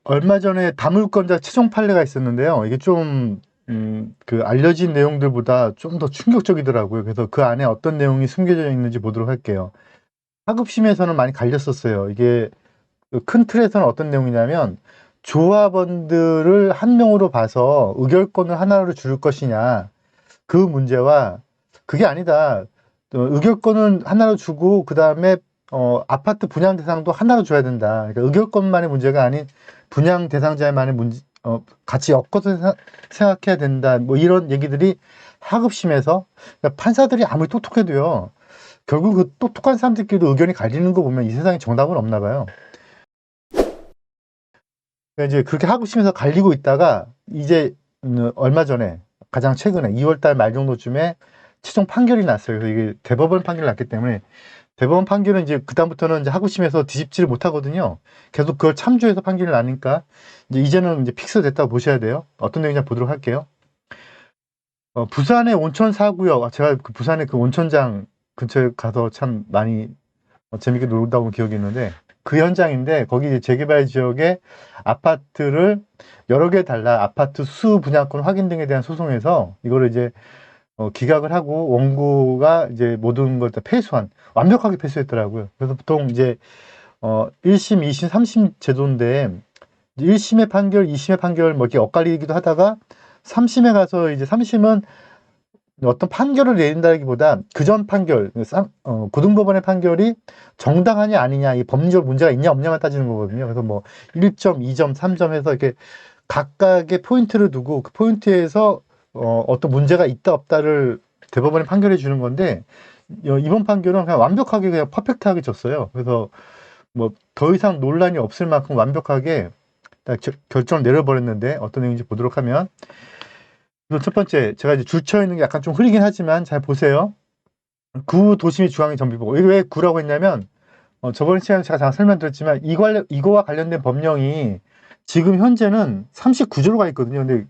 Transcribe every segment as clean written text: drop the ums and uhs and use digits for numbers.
얼마 전에 다물권자 최종 판례가 있었는데요. 이게 좀, 그 알려진 내용들보다 좀 더 충격적이더라고요. 그래서 그 안에 어떤 내용이 숨겨져 있는지 보도록 할게요. 하급심에서는 많이 갈렸었어요. 이게 그큰 틀에서는 어떤 내용이냐면, 조합원들을 한 명으로 봐서 의결권을 하나로 줄 것이냐, 그 문제와 그게 아니다. 의결권은 하나로 주고 그 다음에 아파트 분양 대상도 하나로 줘야 된다. 그러니까 의결권만의 문제가 아닌 분양 대상자만의 문제, 같이 엮어서 생각해야 된다. 뭐 이런 얘기들이 하급심에서 그러니까 판사들이 아무리 똑똑해도요. 결국 그 똑똑한 사람들끼리도 의견이 갈리는 거 보면 이 세상에 정답은 없나 봐요. 그러니까 이제 그렇게 하급심에서 갈리고 있다가 이제 얼마 전에 가장 최근에 2월달 말 정도쯤에 최종 판결이 났어요. 그래서 이게 대법원 판결이 났기 때문에 대법원 판결은 이제 그다음부터는 이제 하급심에서 뒤집지를 못하거든요. 계속 그걸 참조해서 판결이 나니까 이제는 이제 픽스 됐다고 보셔야 돼요. 어떤 내용이냐 보도록 할게요. 부산의 온천 사구역, 제가 그 부산의 그 온천장 근처에 가서 참 많이 재밌게 놀다 온 기억이 있는데 그 현장인데 거기 이제 재개발 지역에 아파트를 여러 개 달라 아파트 수 분양권 확인 등에 대한 소송에서 이거를 이제 기각을 하고 원고가 이제 모든 걸 다 패소한 완벽하게 패소했더라고요. 그래서 보통 이제 1심, 2심, 3심 제도인데 1심의 판결, 2심의 판결 뭐 이렇게 엇갈리기도 하다가 3심에 가서 이제 3심은 어떤 판결을 내린다기보다 그 전 판결, 고등법원의 판결이 정당하냐 아니냐, 이 법리적 문제가 있냐 없냐만 따지는 거거든요. 그래서 뭐 1점, 2점, 3점 해서 이렇게 각각의 포인트를 두고 그 포인트에서 어떤 문제가 있다 없다를 대법원이 판결해 주는 건데 이번 판결은 그냥 완벽하게 그냥 퍼펙트하게 졌어요. 그래서 뭐 더 이상 논란이 없을 만큼 완벽하게 딱 결정을 내려버렸는데 어떤 내용인지 보도록 하면 우선 첫 번째, 제가 이제 줄쳐 있는 게 약간 좀 흐리긴 하지만 잘 보세요. 구 도심이 중앙의 정비법. 이게 왜 구라고 했냐면, 저번 시간에 제가 잠깐 설명드렸지만, 이거와 관련된 법령이 지금 현재는 39조로 가 있거든요. 근데,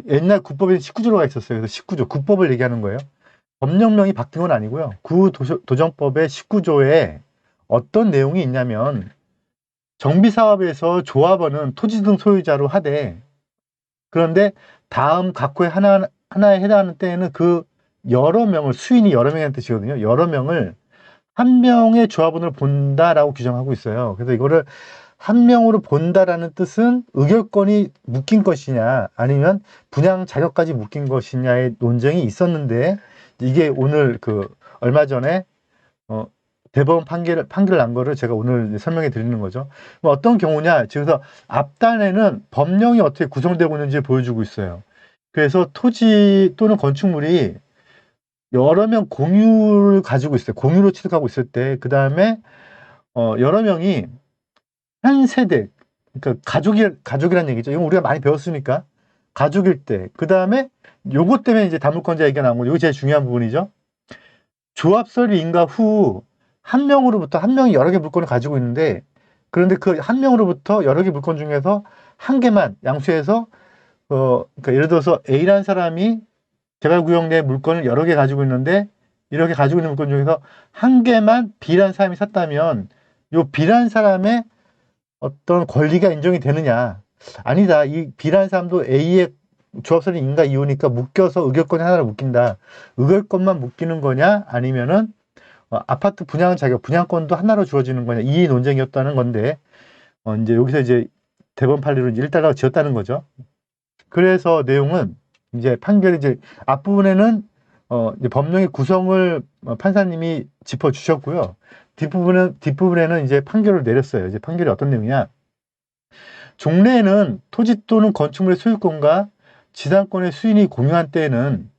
옛날 구법에는 19조로 가 있었어요. 그래서 19조, 구법을 얘기하는 거예요. 법령명이 바뀐 건 아니고요. 구도정법의 19조에 어떤 내용이 있냐면, 정비사업에서 조합원은 토지 등 소유자로 하되, 그런데 다음 각 호에 하나에 해당하는 때에는 그 여러 명을 수인이 여러 명이라는 뜻이거든요. 여러 명을 한 명의 조합원으로 본다라고 규정하고 있어요. 그래서 이거를 한 명으로 본다라는 뜻은 의결권이 묶인 것이냐 아니면 분양 자격까지 묶인 것이냐의 논쟁이 있었는데 이게 오늘 그 얼마 전에 대법원 판결 난 거를 제가 오늘 설명해 드리는 거죠. 어떤 경우냐, 그래서 앞단에는 법령이 어떻게 구성되고 있는지 보여주고 있어요. 그래서 토지 또는 건축물이 여러 명 공유를 가지고 있어요. 공유로 취득하고 있을 때, 그 다음에 여러 명이 한 세대, 그러니까 가족이란 얘기죠. 이건 우리가 많이 배웠으니까 가족일 때, 그 다음에 요것 때문에 이제 다물권자 얘기가 나온 거죠. 이거 제일 중요한 부분이죠. 조합설이 인가 후 한 명으로부터 한 명이 여러 개 물건을 가지고 있는데 그런데 그 한 명으로부터 여러 개 물건 중에서 한 개만 양수해서 그러니까 예를 들어서 A라는 사람이 개발구역 내 물건을 여러 개 가지고 있는데 이렇게 가지고 있는 물건 중에서 한 개만 B라는 사람이 샀다면 요 B라는 사람의 어떤 권리가 인정이 되느냐? 아니다. 이 B라는 사람도 A의 조합설이 인가 이유니까 묶여서 의결권이 하나를 묶인다. 의결권만 묶이는 거냐? 아니면은 아파트 분양 자격, 분양권도 하나로 주어지는 거냐? 이 논쟁이었다는 건데 이제 여기서 이제 대법원 판례로 이제 일단락을 지었다는 거죠. 그래서 내용은 이제 판결이 이제 앞부분에는 이제 법령의 구성을 판사님이 짚어주셨고요. 뒷부분에는 이제 판결을 내렸어요. 이제 판결이 어떤 내용이냐? 종래에는 토지 또는 건축물의 소유권과 지상권의 수인이 공유한 때에는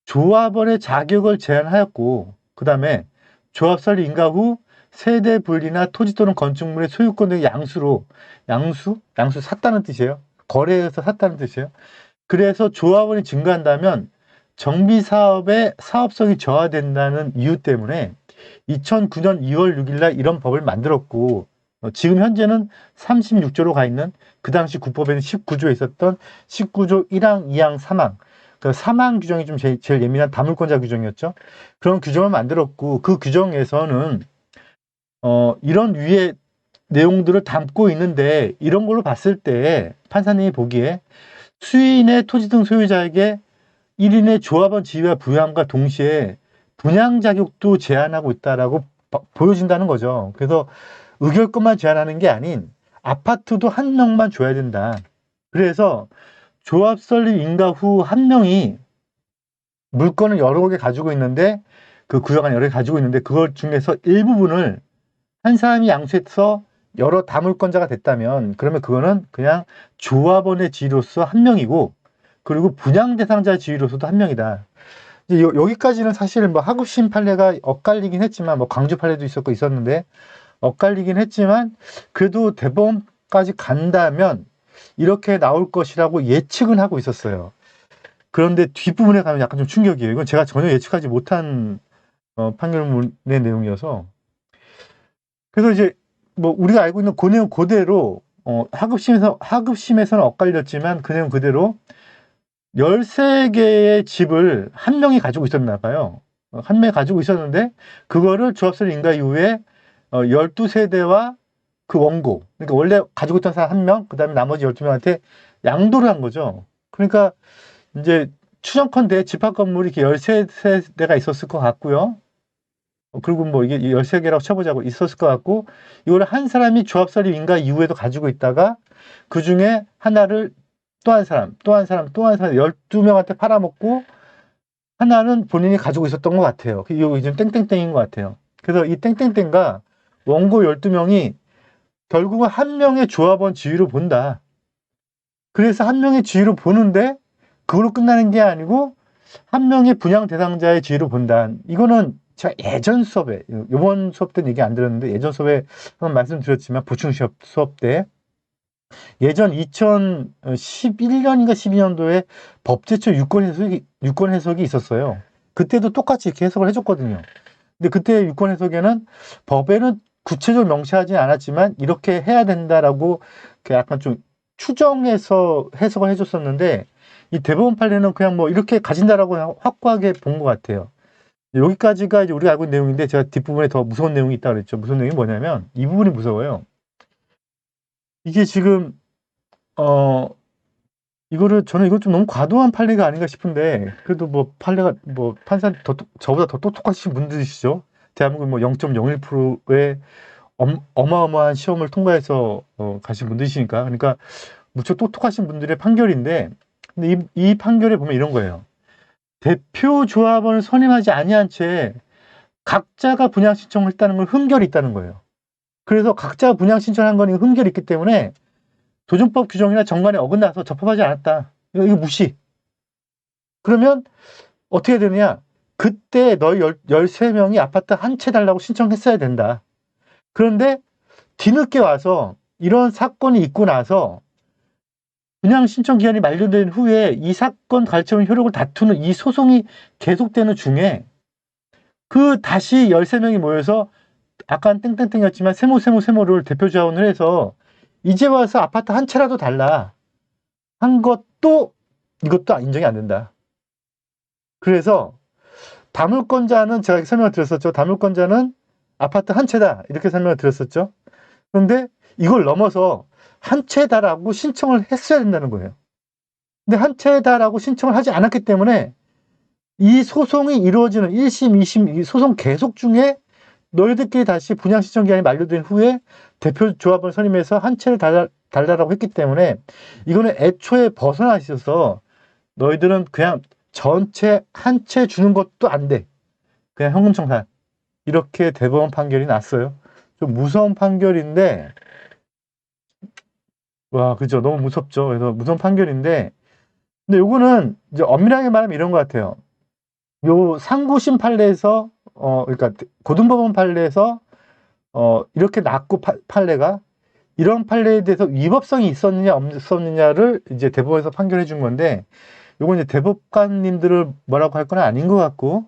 조합원의 자격을 제한하였고 그 다음에 조합설 인가 후 세대 분리나 토지 또는 건축물의 소유권 등의 양수 샀다는 뜻이에요. 거래해서 샀다는 뜻이에요. 그래서 조합원이 증가한다면 정비 사업의 사업성이 저하된다는 이유 때문에 2009년 2월 6일 날 이런 법을 만들었고 지금 현재는 36조로 가 있는 그 당시 국법에는 19조에 있었던 19조 1항, 2항, 3항 그 3항 규정이 좀 제일 예민한 다물권자 규정이었죠. 그런 규정을 만들었고 그 규정에서는 이런 위에 내용들을 담고 있는데 이런 걸로 봤을 때 판사님이 보기에 수인의 토지 등 소유자에게 1인의 조합원 지위와 부여함과 동시에 분양 자격도 제한하고 있다라고 보여진다는 거죠. 그래서 의결권만 제한하는 게 아닌 아파트도 한 명만 줘야 된다. 그래서 조합 설립 인가 후 한 명이 물건을 여러 개 가지고 있는데 그 구역안 여러 개 가지고 있는데 그걸 중에서 일부분을 한 사람이 양수해서 여러 다물권자가 됐다면 그러면 그거는 그냥 조합원의 지위로서 한 명이고 그리고 분양 대상자 지위로서도 한 명이다. 이제 여기까지는 사실 뭐 하급심 판례가 엇갈리긴 했지만 뭐 광주 판례도 있었고 있었는데 엇갈리긴 했지만 그래도 대법원까지 간다면 이렇게 나올 것이라고 예측은 하고 있었어요. 그런데 뒷부분에 가면 약간 좀 충격이에요. 이건 제가 전혀 예측하지 못한 판결문의 내용이어서. 그래서 이제 뭐 우리가 알고 있는 그 내용 그대로 하급심에서는 엇갈렸지만 그 내용 그대로 13개의 집을 한 명이 가지고 있었나 봐요. 한 명이 가지고 있었는데 그거를 조합설 인가 이후에 12세대와 그 원고, 그러니까 원래 가지고 있던 사람 한 명, 그 다음에 나머지 12명한테 양도를 한 거죠. 그러니까 이제 추정컨대 집합 건물이 이렇게 13세대가 있었을 것 같고요. 그리고 뭐 이게 13개라고 쳐보자고 있었을 것 같고, 이걸 한 사람이 조합 설립 인가 이후에도 가지고 있다가 그 중에 하나를 또 한 사람, 또 한 사람, 또 한 사람 12명한테 팔아먹고 하나는 본인이 가지고 있었던 것 같아요. 이거 지금 땡땡땡인 것 같아요. 그래서 이 땡땡땡과 원고 12명이 결국은 한 명의 조합원 지위로 본다. 그래서 한 명의 지위로 보는데 그걸로 끝나는 게 아니고 한 명의 분양 대상자의 지위로 본다. 이거는 제가 예전 수업에, 이번 수업 때는 얘기 안 들었는데 예전 수업에 한번 말씀드렸지만 보충 수업 때 예전 2011년인가 12년도에 법제처 유권 해석이 있었어요. 그때도 똑같이 이렇게 해석을 해줬거든요. 근데 그때 유권 해석에는 법에는 구체적으로 명시하지 않았지만 이렇게 해야 된다라고 약간 좀 추정해서 해석을 해줬었는데 이 대법원 판례는 그냥 뭐 이렇게 가진다라고 확고하게 본 것 같아요. 여기까지가 이제 우리가 알고 있는 내용인데 제가 뒷부분에 더 무서운 내용이 있다고 그랬죠. 무서운 내용이 뭐냐면 이 부분이 무서워요. 이게 지금 이거를 저는 이건 좀 너무 과도한 판례가 아닌가 싶은데 그래도 뭐 판례가 뭐 판사 저보다 더 똑똑하신 분들이시죠. 대한민국 뭐 0.01%의 어마어마한 시험을 통과해서 가신 분들이시니까 그러니까 무척 똑똑하신 분들의 판결인데 근데 이 판결에 보면 이런 거예요. 대표 조합원을 선임하지 아니한 채 각자가 분양 신청을 했다는 걸 흠결이 있다는 거예요. 그래서 각자가 분양 신청한 거니 흠결이 있기 때문에 도정법 규정이나 정관에 어긋나서 적법하지 않았다. 이거 무시. 그러면 어떻게 되느냐? 그때 너희 13명이 아파트 한 채 달라고 신청했어야 된다. 그런데 뒤늦게 와서 이런 사건이 있고 나서 분양 신청 기한이 만료된 후에 이 사건 가처분 효력을 다투는 이 소송이 계속되는 중에 그 다시 13명이 모여서 아까는 땡땡땡이었지만 세모를 대표 자원을 해서 이제 와서 아파트 한 채라도 달라 한 것도 이것도 인정이 안 된다. 그래서 다물권자는 제가 설명을 드렸었죠. 다물권자는 아파트 한 채다 이렇게 설명을 드렸었죠. 그런데 이걸 넘어서 한 채다라고 신청을 했어야 된다는 거예요. 근데 한 채다라고 신청을 하지 않았기 때문에 이 소송이 이루어지는 1심, 2심 이 소송 계속 중에 너희들끼리 다시 분양 신청 기한이 만료된 후에 대표 조합을 선임해서 한 채를 달라고 했기 때문에 이거는 애초에 벗어나 있어서 너희들은 그냥 전체 한 채 주는 것도 안 돼. 그냥 현금 청산. 이렇게 대법원 판결이 났어요. 좀 무서운 판결인데 와, 그죠. 너무 무섭죠. 그래서 무서운 판결인데 근데 요거는 이제 엄밀하게 말하면 이런 것 같아요. 요 상고심 판례에서 그러니까 고등법원 판례에서 이렇게 났고 판례가 이런 판례에 대해서 위법성이 있었느냐 없었느냐를 이제 대법원에서 판결해 준 건데 요건 이제 대법관님들을 뭐라고 할 건 아닌 것 같고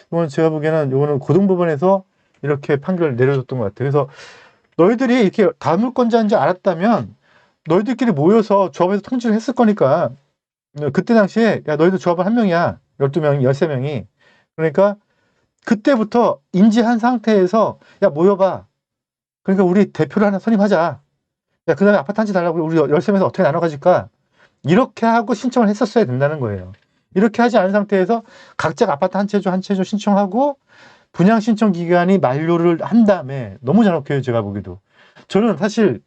이건 제가 보기에는 요거는 고등법원에서 이렇게 판결을 내려줬던 것 같아요. 그래서 너희들이 이렇게 다물권자인 줄 알았다면 너희들끼리 모여서 조합에서 통지를 했을 거니까 그때 당시에 야 너희들 조합은 한 명이야. 12명이 13명이 그러니까 그때부터 인지한 상태에서 야 모여봐. 그러니까 우리 대표를 하나 선임하자. 야, 그 다음에 아파트 한 채 달라고 우리 13명에서 어떻게 나눠 가질까? 이렇게 하고 신청을 했었어야 된다는 거예요. 이렇게 하지 않은 상태에서 각자 아파트 한 채 줘 신청하고 분양 신청 기간이 만료를 한 다음에 너무 잔혹해요, 제가 보기도. 저는 사실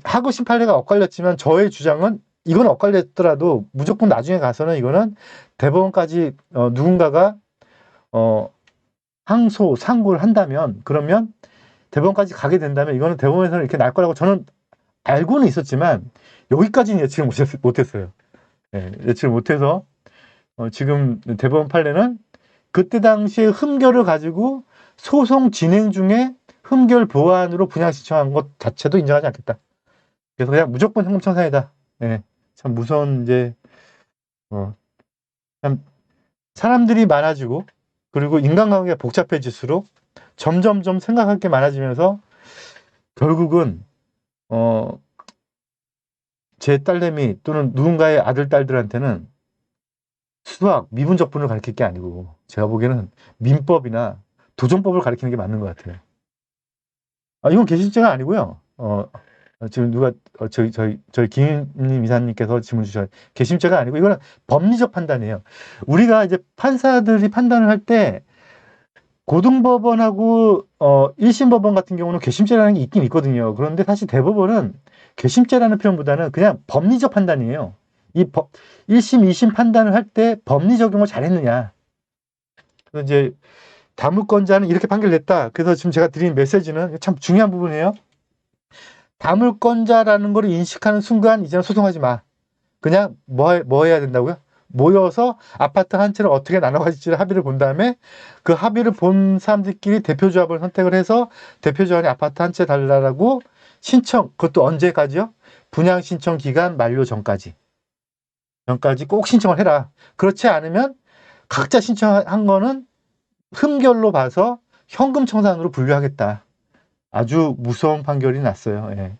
하고 싶은 판례가 엇갈렸지만 저의 주장은 이건 엇갈렸더라도 무조건 나중에 가서는 이거는 대법원까지 누군가가 항소, 상고를 한다면 그러면 대법원까지 가게 된다면 이거는 대법원에서는 이렇게 날 거라고 저는 알고는 있었지만 여기까지는 예측을 못했어요. 네, 예측을 못해서 지금 대법원 판례는 그때 당시에 흠결을 가지고 소송 진행 중에 흠결 보완으로 분양 신청한 것 자체도 인정하지 않겠다. 그래서 그냥 무조건 현금 청산이다. 네, 참 무서운 이제 참 사람들이 많아지고 그리고 인간관계가 복잡해질수록 점점점 생각할 게 많아지면서 결국은 제 딸내미 또는 누군가의 아들 딸들한테는 수학, 미분 적분을 가르칠 게 아니고 제가 보기에는 민법이나 도전법을 가르치는 게 맞는 것 같아요. 이건 개심죄가 아니고요. 지금 누가 저희 김님 이사님께서 질문 주셔서 개심죄가 아니고 이거는 법리적 판단이에요. 우리가 이제 판사들이 판단을 할 때 고등법원하고 1심 법원 같은 경우는 개심죄라는 게 있긴 있거든요. 그런데 사실 대법원은 개심죄라는 표현보다는 그냥 법리적 판단이에요. 1심, 2심 판단을 할 때 법리 적용을 잘했느냐. 그래서 이제 다물권자는 이렇게 판결됐다. 그래서 지금 제가 드린 메시지는 참 중요한 부분이에요. 다물권자라는 걸 인식하는 순간 이제는 소송하지 마. 그냥 뭐 해야 된다고요? 모여서 아파트 한 채를 어떻게 나눠 가질지를 합의를 본 다음에 그 합의를 본 사람들끼리 대표조합을 선택을 해서 대표조합이 아파트 한 채 달라고 신청, 그것도 언제까지요? 분양 신청 기간 만료 전까지 꼭 신청을 해라. 그렇지 않으면 각자 신청한 거는 흠결로 봐서 현금 청산으로 분류하겠다. 아주 무서운 판결이 났어요. 예.